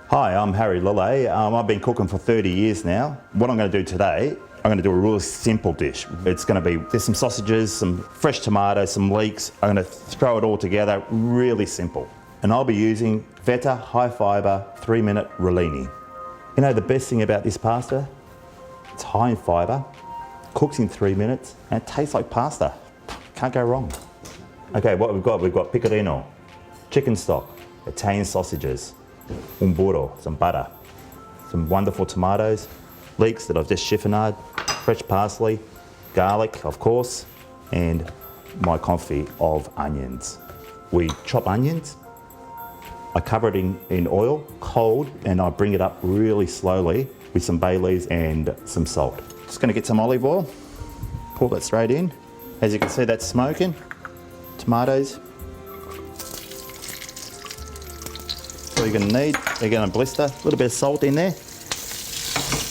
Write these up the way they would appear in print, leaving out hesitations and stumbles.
Hi, I'm Harry Lilai. I've been cooking for 30 years now. What I'm going to do today, I'm going to do a really simple dish. It's going to be, there's some sausages, some fresh tomatoes, some leeks. I'm going to throw it all together, really simple. And I'll be using Vetta high fibre 3-minute rollini. You know the best thing about this pasta? It's high in fibre, cooks in 3 minutes, and it tastes like pasta. Can't go wrong. Okay, what we've got pecorino, chicken stock, Italian sausages, un burro, some butter, some wonderful tomatoes, leeks that I've just chiffonade, fresh parsley, garlic, of course, and my confit of onions. We chop onions, I cover it in oil, cold, and I bring it up really slowly with some bay leaves and some salt. Just gonna get some olive oil, pour that straight in. As you can see, that's smoking. Tomatoes. So you're going to need, you're going to blister, a little bit of salt in there.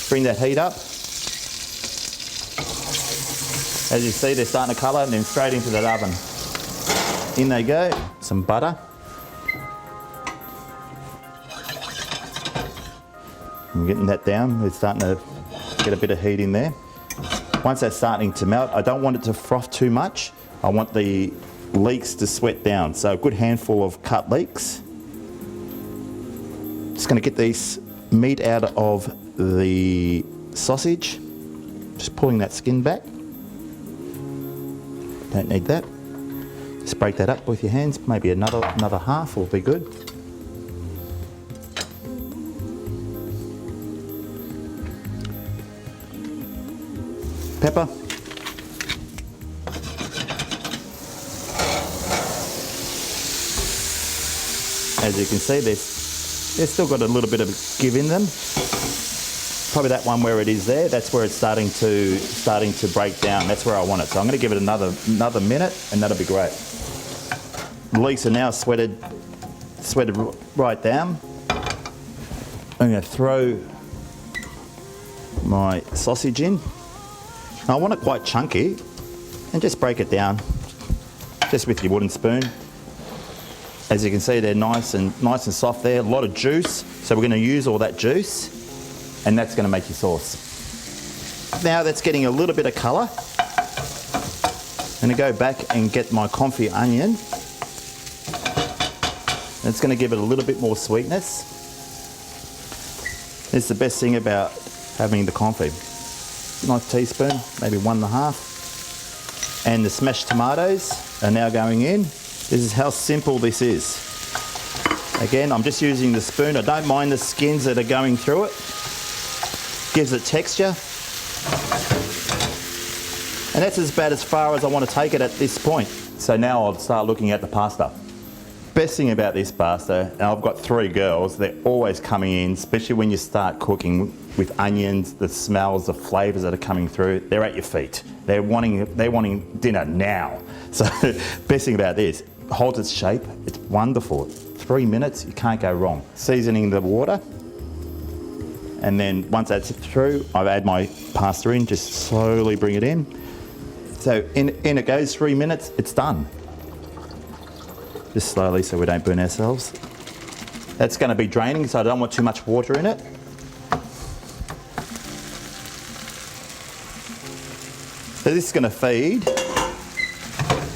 Bring that heat up. As you see, they're starting to colour and then straight into that oven. In they go, some butter. I'm getting that down, it's starting to get a bit of heat in there. Once that's starting to melt, I don't want it to froth too much. I want the leeks to sweat down. So a good handful of cut leeks. Just going to get this meat out of the sausage. Just pulling that skin back. Don't need that. Just break that up with your hands. Maybe another half will be good. Pepper. As you can see, they've still got a little bit of give in them. Probably that one where it is there, that's where it's starting to break down. That's where I want it. So I'm going to give it another minute, and that'll be great. The leeks are now sweated right down. I'm going to throw my sausage in. Now I want it quite chunky, and just break it down, just with your wooden spoon. As you can see, they're nice and soft there. A lot of juice, so we're going to use all that juice, and that's going to make your sauce. Now that's getting a little bit of colour. I'm going to go back and get my confit onion. It's going to give it a little bit more sweetness. It's the best thing about having the confit. Nice teaspoon, maybe 1.5. And the smashed tomatoes are now going in. This is how simple this is. Again, I'm just using the spoon. I don't mind the skins that are going through it. Gives it texture. And that's about as far as I want to take it at this point. So now I'll start looking at the pasta. Best thing about this pasta, and I've got 3 girls, they're always coming in, especially when you start cooking with onions, the smells, the flavours that are coming through, they're at your feet. They're wanting dinner now. So best thing about this, holds its shape, it's wonderful. 3 minutes, you can't go wrong. Seasoning the water, and then once that's through, I add my pasta in, just slowly bring it in. So in it goes, 3 minutes, it's done. Just slowly so we don't burn ourselves. That's going to be draining, so I don't want too much water in it. So this is going to feed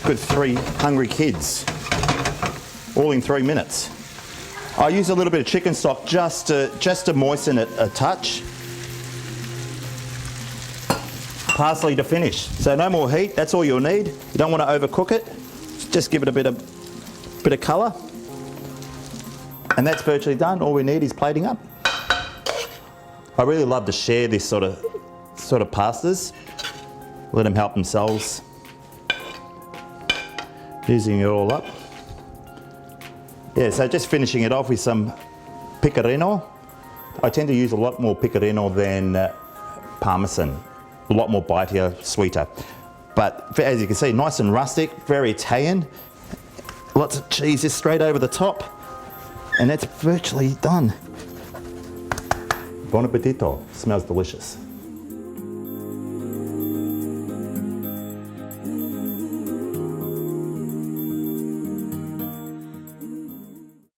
good 3 hungry kids, all in 3 minutes. I use a little bit of chicken stock just to moisten it a touch. Parsley to finish. So no more heat, that's all you'll need. You don't want to overcook it. Just give it a bit of colour. And that's virtually done. All we need is plating up. I really love to share this sort of pastas. Let them help themselves. Using it all up. Yeah, so just finishing it off with some pecorino. I tend to use a lot more pecorino than parmesan. A lot more bitier, sweeter. But as you can see, nice and rustic, very Italian. Lots of cheese just straight over the top. And that's virtually done. Buon appetito. Smells delicious.